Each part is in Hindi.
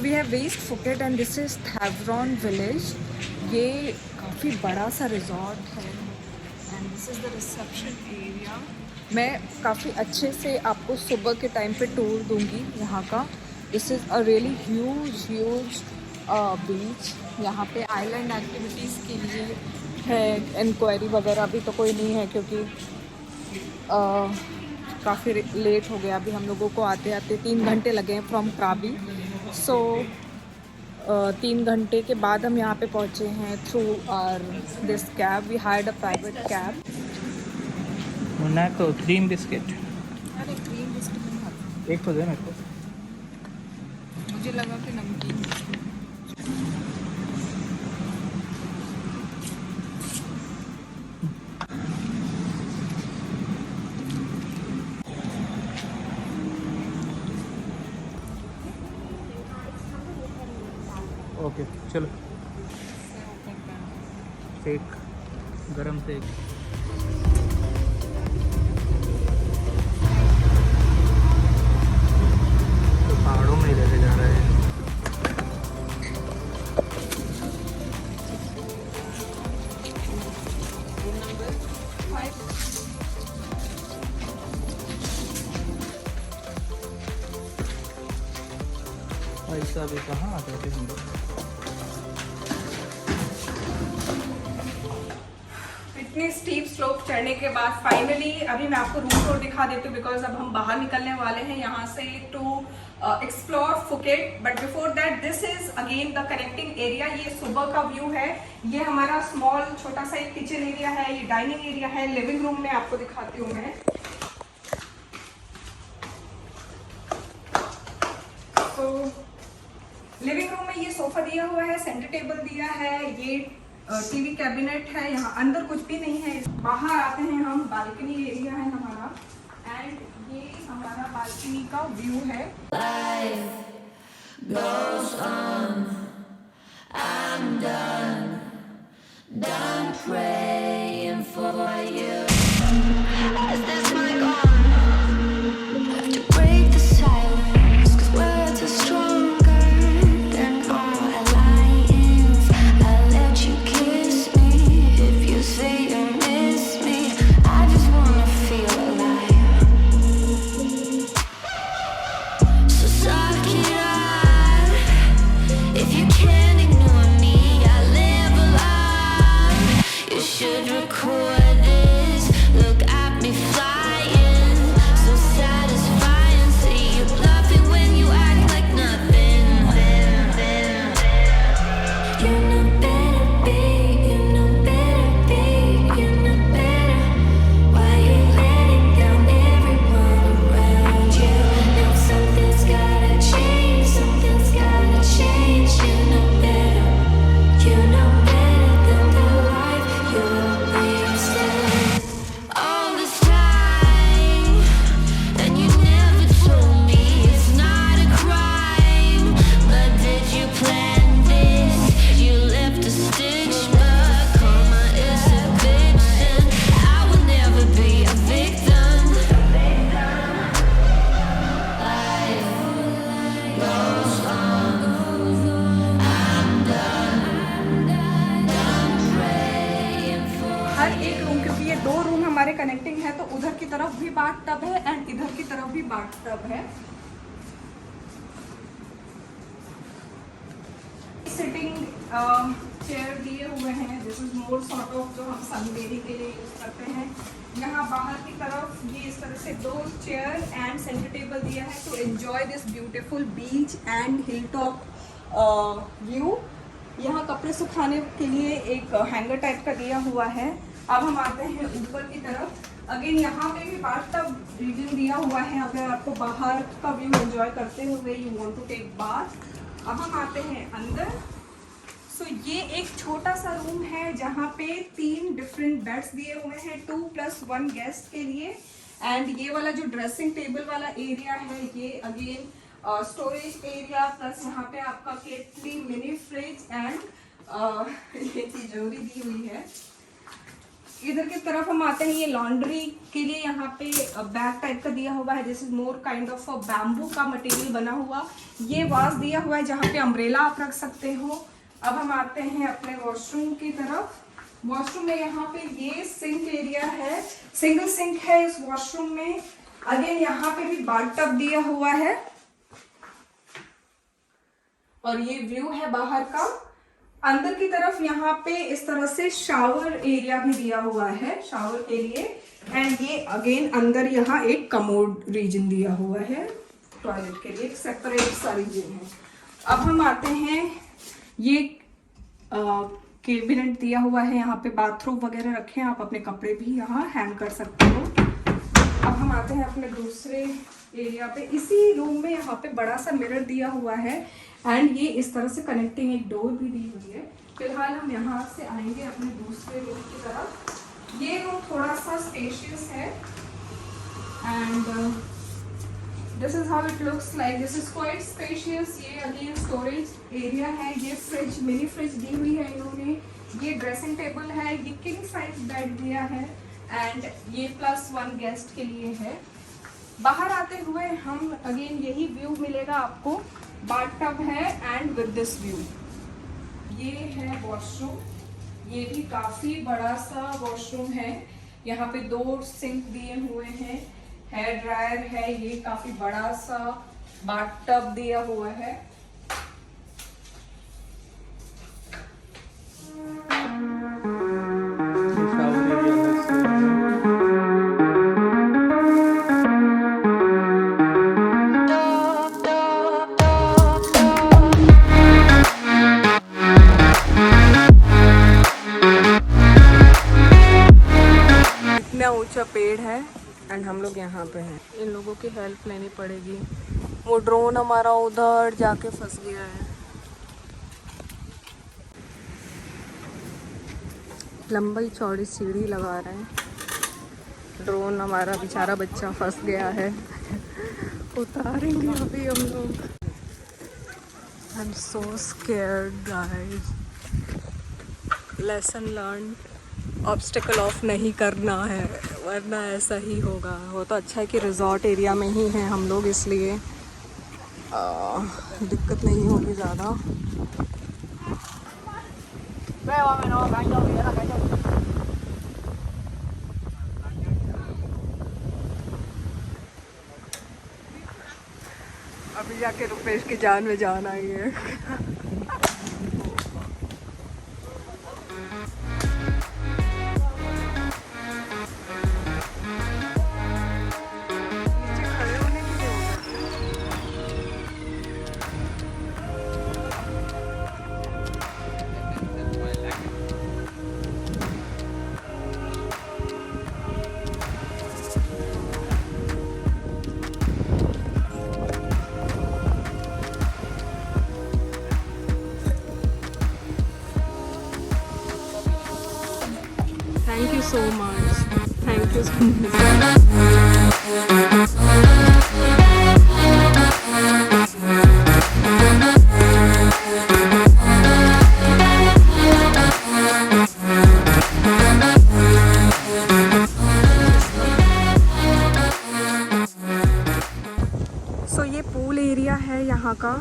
We have reached Phuket and this is Thavorn village. ये काफ़ी बड़ा सा रिजॉर्ट है and this is the reception area. मैं काफ़ी अच्छे से आपको सुबह के टाइम पे टूर दूंगी यहाँ का। This is a really huge beach. यहाँ पे आइलैंड एक्टिविटीज़ के लिए है। इंक्वायरी वगैरह अभी तो कोई नहीं है क्योंकि काफ़ी लेट हो गया। अभी हम लोगों को आते आते 3 घंटे लगे हैं फ्रॉम क्राबी। सो 3 घंटे के बाद हम यहाँ पे पहुँचे हैं through are this cab. We hired a private cab. Monaco cream biscuit अरे क्रीम बिस्किट नहीं खाता, एक तो दे मेरे को। मुझे लगा कि नमकीन बिस्किट। ओके चलो। सेक गरम सेक। तो पहाड़ों में ही लेके जा रहे हैं। पैसा भी कहाँ आते थे हम लोग। इतने स्टीप स्लोप चढ़ने के बाद फाइनली अभी मैं आपको रूम टूर दिखा देती हूँ बिकॉज अब हम बाहर निकलने वाले हैं यहाँ से to explore Phuket. But before that this is again the connecting area. ये सुबह का व्यू है। ये हमारा स्मॉल छोटा सा एक किचन एरिया है, ये डाइनिंग एरिया है। लिविंग रूम में आपको दिखाती हूँ मैं। तो लिविंग रूम में ये सोफा दिया हुआ है, सेंटर टेबल दिया है, ये टीवी कैबिनेट है। यहाँ अंदर कुछ भी नहीं है। बाहर आते हैं हम, बालकनी एरिया है हमारा एंड ये हमारा बालकनी का व्यू है। Life goes on. I'm done praying for you. As this mic on to break the silence, 'cause words are stronger than all lions. I'll let you kiss me if you say you miss me. I just wanna feel alive. So suck it up. If you can't ignore me, I live a lie. You should record this. Look at me flying, so satisfying. See you bluffing when you act like nothing. You know better, babe. You know better, babe. You know better. Why you letting down everyone around you? Now something's gotta change. Something's gotta change. You know better. You know better than the life you're wasting all this time. And you never told me it's not a crime. But did you plan this? You left a stitch, but karma is a bitch, and I will never be a victim. Life goes on. I'm done praying for हर एक रूम, क्योंकि ये 2 रूम हमारे कनेक्टिंग है तो उधर की तरफ भी बाथ टब है एंड इधर की तरफ भी बाथ टब है। सिटिंग चेयर दिए हुए हैं। This is more sort of जो हम सनबेडिंग के लिए यूज करते हैं। यहाँ बाहर की तरफ ये इस तरह से 2 चेयर एंड सेंटर टेबल दिया है to enjoy this beautiful beach and hill top view. यहाँ कपड़े सुखाने के लिए एक हैंगर टाइप का दिया हुआ है। अब हम आते हैं ऊपर की तरफ। अगेन यहाँ पे भी बाथटब रीजन दिया हुआ है अगर आपको बाहर का व्यू एंजॉय करते हुए you want to take bath. अब हम आते हैं अंदर। सो ये एक छोटा सा रूम है जहाँ पे 3 डिफरेंट बेड्स दिए हुए हैं 2+1 गेस्ट के लिए। एंड ये वाला जो ड्रेसिंग टेबल वाला एरिया है ये अगेन स्टोरेज एरिया प्लस यहाँ पे आपका केटली, मिनी फ्रिज एंड ये तिजोरी दी हुई है। इधर की तरफ हम आते हैं, ये लॉन्ड्री के लिए यहाँ पे बैग टाइप का दिया हुआ है। This is more kind of bamboo का मटेरियल बना हुआ। ये वाज दिया हुआ है जहाँ पे अम्ब्रेला आप रख सकते हो। अब हम आते हैं अपने वॉशरूम की तरफ। वॉशरूम में यहाँ पे ये सिंक एरिया है, सिंगल सिंक है इस वॉशरूम में। अगेन यहाँ पे भी बाथ टब दिया हुआ है और ये व्यू है बाहर का। अंदर की तरफ यहाँ पे इस तरह से शावर एरिया भी दिया हुआ है शावर के लिए। एंड ये अगेन अंदर यहाँ एक कमोड रीजन दिया हुआ है टॉयलेट के लिए, सेपरेट सा रीजन है। अब हम आते हैं, ये कैबिनेट दिया हुआ है, यहाँ पे बाथरूम वगैरह रखे हैं, आप अपने कपड़े भी यहाँ हैंग कर सकते हो। अब हम आते हैं अपने दूसरे एरिया पे। इसी रूम में यहाँ पे बड़ा सा मिरर दिया हुआ है एंड ये इस तरह से कनेक्टिंग एक डोर भी दी हुई है। फिलहाल हम यहाँ से आएंगे अपने दूसरे रूम की तरफ। ये रूम थोड़ा सा स्पेशियस है and this is how it looks like. This is quite spacious. ये अगेन स्टोरेज एरिया है। ये फ्रिज, मिनी फ्रिज दी हुई है इन्होंने। ये ड्रेसिंग टेबल है। ये किंग साइज बेड दिया है एंड ये +1 गेस्ट के लिए है। बाहर आते हुए हम अगेन यही व्यू मिलेगा आपको। बाथ टब है एंड विद दिस व्यू। ये है वॉशरूम। ये भी काफी बड़ा सा वॉशरूम है। यहाँ पे 2 सिंक दिए हुए हैं, हेयर ड्रायर है, ये काफी बड़ा सा बाथ टब दिया हुआ है। इतना ऊंचा पेड़ है एंड हम लोग यहाँ पे हैं। इन लोगों की हेल्प लेनी पड़ेगी। वो ड्रोन हमारा उधर जाके फंस गया है। लंबी चौड़ी सीढ़ी लगा रहे हैं। ड्रोन हमारा बेचारा बच्चा फंस गया है। उतारेंगे अभी हम लोग। I am so scared guys. Lesson learn, obstacle of नहीं करना है वरना ऐसा ही होगा। वो तो अच्छा है कि रिजॉर्ट एरिया में ही हैं हम लोग, इसलिए दिक्कत नहीं होगी ज़्यादा। अभी जाके रुपेश की जान में जान आई है। Thank you so much. Thank you so much. So ये पूल एरिया है यहाँ का।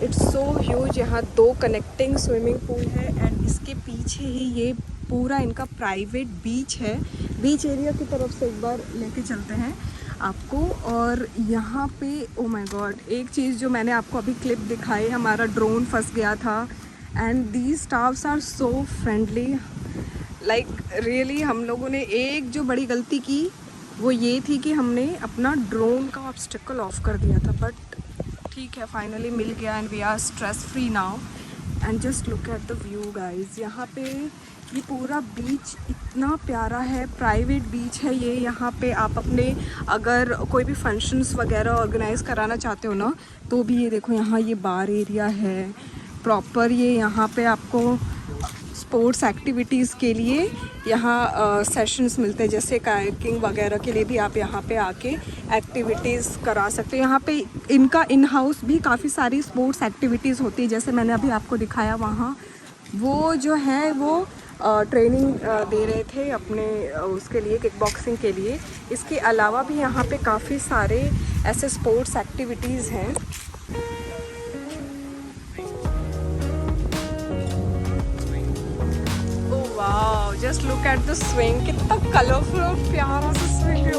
It's so huge. यहाँ 2 कनेक्टिंग स्विमिंग पूल है एंड इसके पीछे ही ये पूरा इनका प्राइवेट बीच है। बीच एरिया की तरफ से एक बार लेके चलते हैं आपको। और यहाँ पे ओ माय गॉड, एक चीज़ जो मैंने आपको अभी क्लिप दिखाई, हमारा ड्रोन फंस गया था and these staffs are so friendly. Like really हम लोगों ने एक जो बड़ी गलती की वो ये थी कि हमने अपना ड्रोन का ऑब्स्टिकल ऑफ कर दिया था, बट ठीक है फाइनली मिल गया and we are stress free now. And just look at the view guys. यहाँ पे ये पूरा बीच इतना प्यारा है, प्राइवेट बीच है ये। यहाँ पे आप अपने अगर कोई भी फंक्शंस वगैरह ऑर्गेनाइज़ कराना चाहते हो ना, तो भी ये देखो यहाँ ये बार एरिया है प्रॉपर। ये यहाँ पे आपको स्पोर्ट्स एक्टिविटीज़ के लिए यहाँ सेशंस मिलते हैं, जैसे कायाकिंग वगैरह के लिए भी आप यहाँ पे आके एक्टिविटीज़ करा सकते हो। यहाँ पे इनका इन हाउस भी काफ़ी सारी स्पोर्ट्स एक्टिविटीज़ होती है, जैसे मैंने अभी आपको दिखाया वहाँ। वो जो है वो ट्रेनिंग दे रहे थे अपने उसके लिए, किक बॉक्सिंग के लिए। इसके अलावा भी यहाँ पे काफ़ी सारे ऐसे स्पोर्ट्स एक्टिविटीज़ हैं। Oh wow, just look at the swing, कितना कलरफुल और प्यारा सा स्विंग है।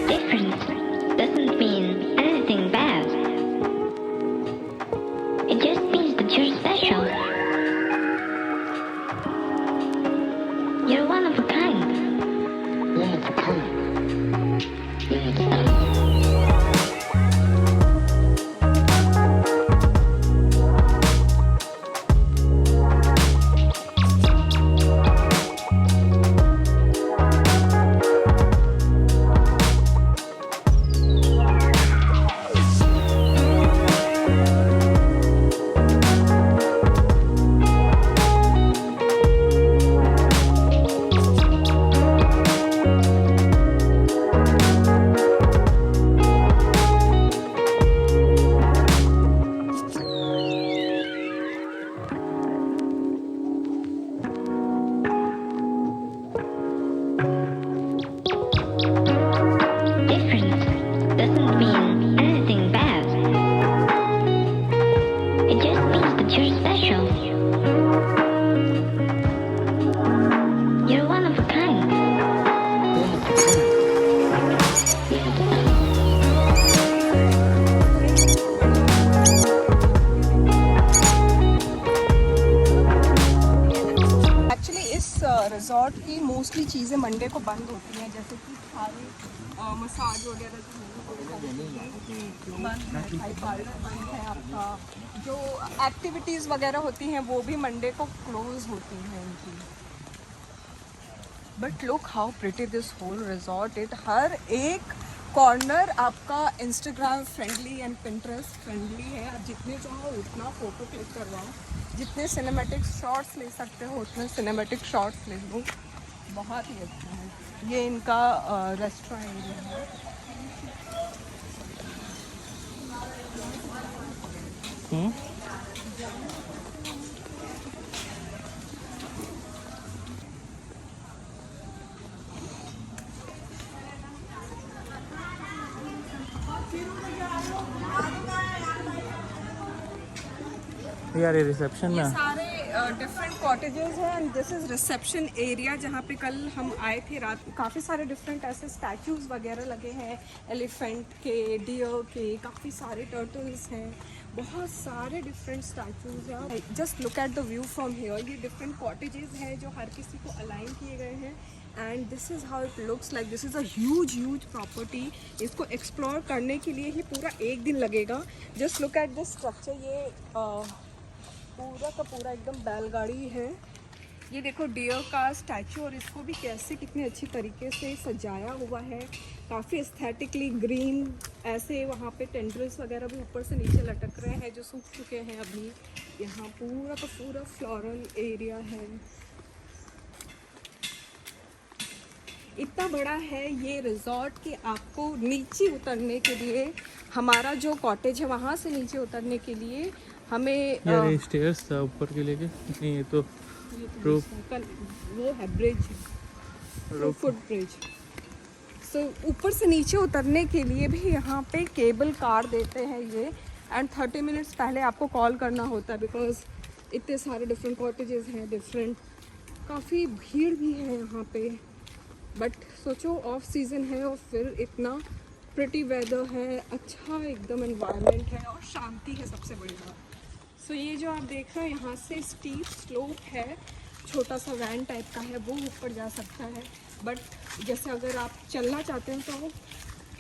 Difference doesn't mean anything bad. It just means that you're special. You're one of a kind. One of a kind. Difference doesn't mean anything bad. It just means that you're special. You're one of a kind. Actually इस रिजॉर्ट की मोस्टली चीज़ें मंडे को बंद होती हैं, जैसे कि सारे मसाज वगैरह बंद है, थाई पार्लर बंद है, आपका जो एक्टिविटीज़ वगैरह होती हैं वो भी मंडे को क्लोज होती हैं इनकी। But look how pretty this whole resort, it हर एक कॉर्नर आपका Instagram friendly and Pinterest friendly है। आप जितने चाहो उतना फ़ोटो क्लिक करवाओ, जितने सिनेमैटिक शॉट्स ले सकते हो उतने सिनेमैटिक शॉट्स ले लो। बहुत ही अच्छा है। ये इनका रेस्टोरेंट एरिया है। यार ये रिसेप्शन ये में सारे डिफरेंट कॉटेजेस हैं and this is reception area, जहाँ पे कल हम आए थे रात। काफ़ी सारे डिफरेंट ऐसे स्टैचूज़ वगैरह लगे हैं, एलिफेंट के, डियर के, काफ़ी सारे टर्टल्स हैं, बहुत सारे डिफरेंट स्टैचूज़ हैं। Just look at the view from here. ये डिफरेंट कॉटेजेस हैं जो हर किसी को अलाइन किए गए हैं and this is how it looks like. This is a huge property. इसको एक्सप्लोर करने के लिए ही पूरा एक दिन लगेगा। Just look at this structure. ये पूरा का पूरा एकदम बैलगाड़ी है। ये देखो डियर का स्टैचू, और इसको भी कैसे कितने अच्छी तरीके से सजाया हुआ है, काफ़ी एस्थेटिकली ग्रीन। ऐसे वहाँ पे टेंड्रिल्स वगैरह भी ऊपर से नीचे लटक रहे हैं जो सूख चुके हैं अभी। यहाँ पूरा का पूरा फ्लोरल एरिया है। इतना बड़ा है ये रिजॉर्ट कि आपको नीचे उतरने के लिए, हमारा जो कॉटेज है वहाँ से नीचे उतरने के लिए हमें यार ये स्टेयर्स था ऊपर के लेके, नहीं ये तो रूफ, वो है ब्रिज, फुट ब्रिज। सो ऊपर से नीचे उतरने के लिए भी यहाँ पे केबल कार देते हैं ये, एंड 30 मिनट्स पहले आपको कॉल करना होता है बिकॉज इतने सारे डिफरेंट कॉटेजेस हैं, डिफरेंट, काफ़ी भीड़ भी है यहाँ पे। बट सोचो ऑफ सीज़न है और फिर इतना प्रिटी वेदर है, अच्छा एकदम एनवायरनमेंट है और शांति है सबसे बड़ी बात। सो ये जो आप देख रहे हो यहाँ से स्टीप स्लोप है, छोटा सा वैन टाइप का है, वो ऊपर जा सकता है। बट जैसे अगर आप चलना चाहते हो तो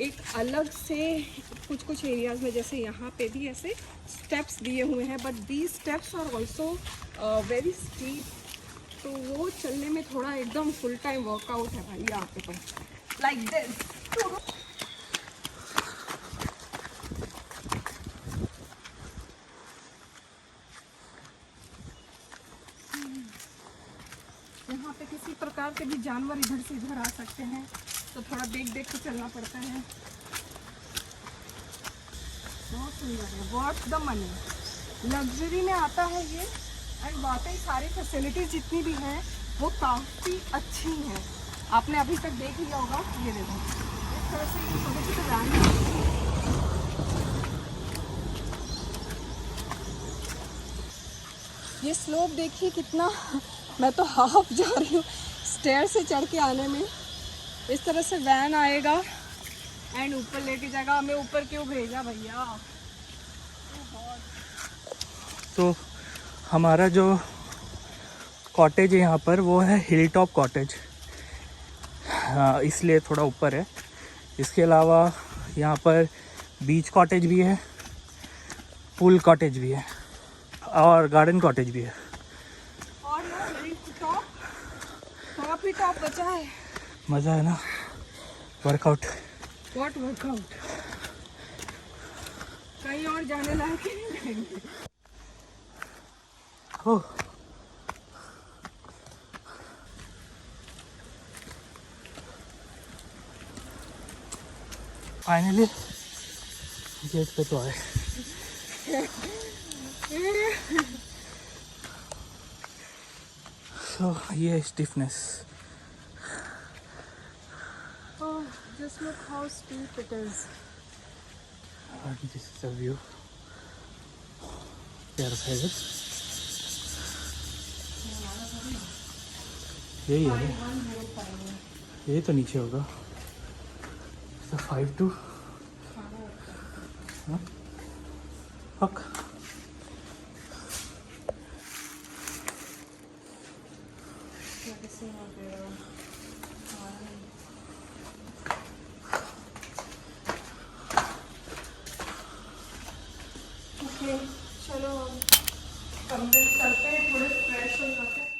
एक अलग से कुछ एरियाज़ में, जैसे यहाँ पे भी ऐसे स्टेप्स दिए हुए हैं, but these steps are also very steep, तो वो चलने में थोड़ा एकदम फुल टाइम वर्कआउट है भाई यहाँ पे। तो लाइक दिस यहाँ पे किसी प्रकार के भी जानवर इधर से इधर आ सकते हैं, तो थोड़ा देख देख के चलना पड़ता है। बहुत सुंदर है, वर्थ द मनी, लग्जरी में आता है ये। एंड वाकई सारी फैसिलिटीज जितनी भी हैं वो काफ़ी अच्छी हैं। आपने अभी तक देख लिया होगा, ये देखो इस तरह से ये छोटे छोटे वैन। ये स्लोप देखिए कितना, मैं तो हाफ जा रही हूँ स्टेयर से चढ़ के आने में। इस तरह से वैन आएगा एंड ऊपर लेके जाएगा। हमें ऊपर क्यों भेजा भैया। तो हमारा जो कॉटेज है यहाँ पर वो है हिल टॉप कॉटेज, हाँ इसलिए थोड़ा ऊपर है। इसके अलावा यहाँ पर बीच कॉटेज भी है, पूल कॉटेज भी है और गार्डन कॉटेज भी है। और ना टॉप ही टॉप बचा है। मज़ा है ना, वर्कआउट। व्हाट वर्कआउट, कहीं और जाने लायक ही नहीं रहेंगे। ओह फाइनली गेट पे तो आए। So ये stiffness, Oh, just look how steep it is. and this is the view. प्यारा सा है, यही है ना? यही तो नीचे होगा। So 5 to fuck. ओके चलो कमरे चलते हैं, थोड़े फ्रेश हो जाते हैं।